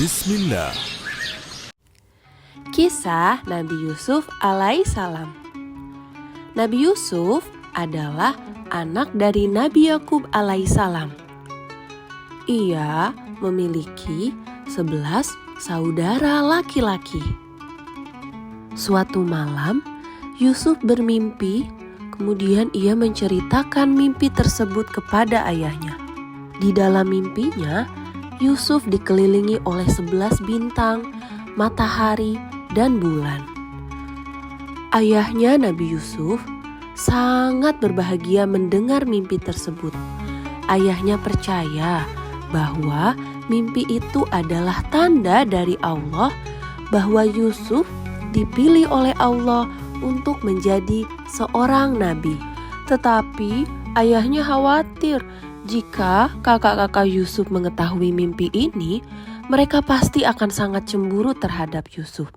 Bismillah. Kisah Nabi Yusuf alaihissalam. Nabi Yusuf adalah anak dari Nabi Yakub alaihissalam. Ia memiliki 11 saudara laki-laki. Suatu malam, Yusuf bermimpi, kemudian ia menceritakan mimpi tersebut kepada ayahnya. Di dalam mimpinya, Yusuf dikelilingi oleh 11 bintang, matahari, dan bulan. Ayahnya Nabi Yusuf sangat berbahagia mendengar mimpi tersebut. Ayahnya percaya bahwa mimpi itu adalah tanda dari Allah bahwa Yusuf dipilih oleh Allah untuk menjadi seorang nabi. Tetapi ayahnya khawatir jika kakak-kakak Yusuf mengetahui mimpi ini, mereka pasti akan sangat cemburu terhadap Yusuf.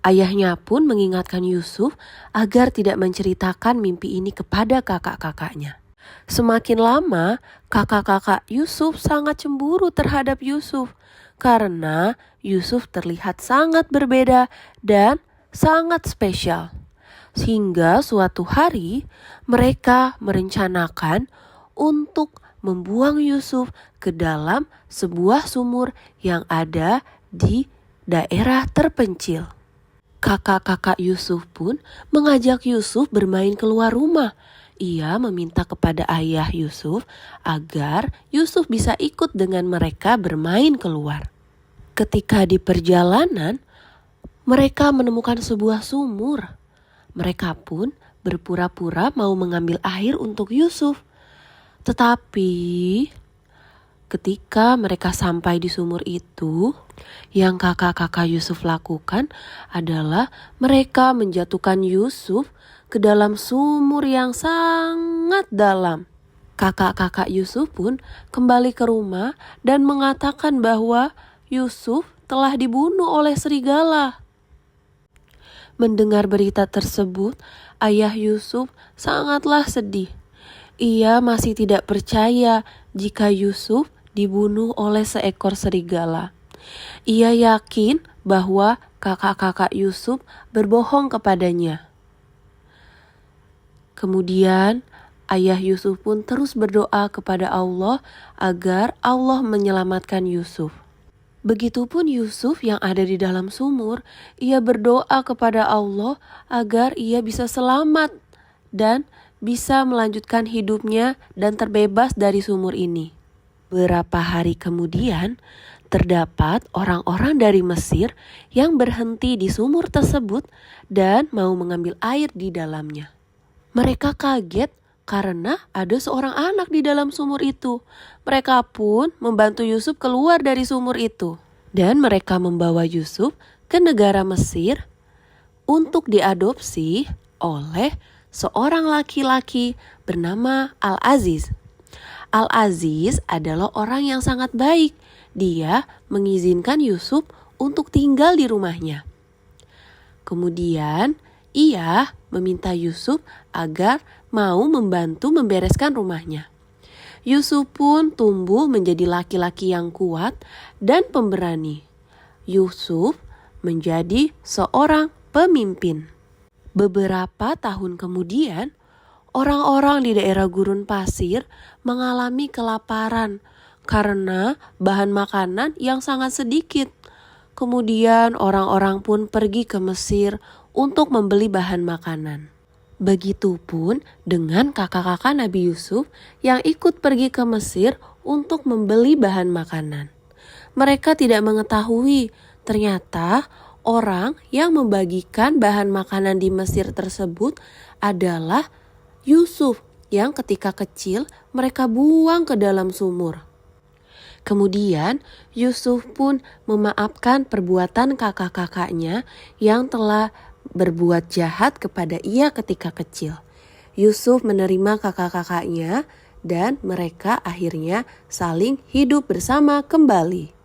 Ayahnya pun mengingatkan Yusuf agar tidak menceritakan mimpi ini kepada kakak-kakaknya. Semakin lama, kakak-kakak Yusuf sangat cemburu terhadap Yusuf karena Yusuf terlihat sangat berbeda dan sangat spesial. Sehingga suatu hari mereka merencanakan untuk membuang Yusuf ke dalam sebuah sumur yang ada di daerah terpencil. Kakak-kakak Yusuf pun mengajak Yusuf bermain keluar rumah. Ia meminta kepada ayah Yusuf agar Yusuf bisa ikut dengan mereka bermain keluar. Ketika di perjalanan, mereka menemukan sebuah sumur. Mereka pun berpura-pura mau mengambil air untuk Yusuf. Tetapi ketika mereka sampai di sumur itu, yang kakak-kakak Yusuf lakukan adalah mereka menjatuhkan Yusuf ke dalam sumur yang sangat dalam. Kakak-kakak Yusuf pun kembali ke rumah dan mengatakan bahwa Yusuf telah dibunuh oleh serigala. Mendengar berita tersebut, ayah Yusuf sangatlah sedih. Ia masih tidak percaya jika Yusuf dibunuh oleh seekor serigala. Ia yakin bahwa kakak-kakak Yusuf berbohong kepadanya. Kemudian ayah Yusuf pun terus berdoa kepada Allah agar Allah menyelamatkan Yusuf. Begitupun Yusuf yang ada di dalam sumur, ia berdoa kepada Allah agar ia bisa selamat dan bisa melanjutkan hidupnya dan terbebas dari sumur ini. Beberapa hari kemudian, terdapat orang-orang dari Mesir yang berhenti di sumur tersebut dan mau mengambil air di dalamnya. Mereka kaget karena ada seorang anak di dalam sumur itu. Mereka pun membantu Yusuf keluar dari sumur itu. Dan mereka membawa Yusuf ke negara Mesir untuk diadopsi oleh seorang laki-laki bernama Al-Aziz. Al-Aziz adalah orang yang sangat baik. Dia mengizinkan Yusuf untuk tinggal di rumahnya. Kemudian ia meminta Yusuf agar mau membantu membereskan rumahnya. Yusuf pun tumbuh menjadi laki-laki yang kuat dan pemberani. Yusuf menjadi seorang pemimpin. Beberapa tahun kemudian, orang-orang di daerah gurun pasir mengalami kelaparan karena bahan makanan yang sangat sedikit. Kemudian orang-orang pun pergi ke Mesir untuk membeli bahan makanan. Begitupun dengan kakak-kakak Nabi Yusuf yang ikut pergi ke Mesir untuk membeli bahan makanan. Mereka tidak mengetahui ternyata orang yang membagikan bahan makanan di Mesir tersebut adalah Yusuf yang ketika kecil mereka buang ke dalam sumur. Kemudian Yusuf pun memaafkan perbuatan kakak-kakaknya yang telah berbuat jahat kepada ia ketika kecil. Yusuf menerima kakak-kakaknya dan mereka akhirnya saling hidup bersama kembali.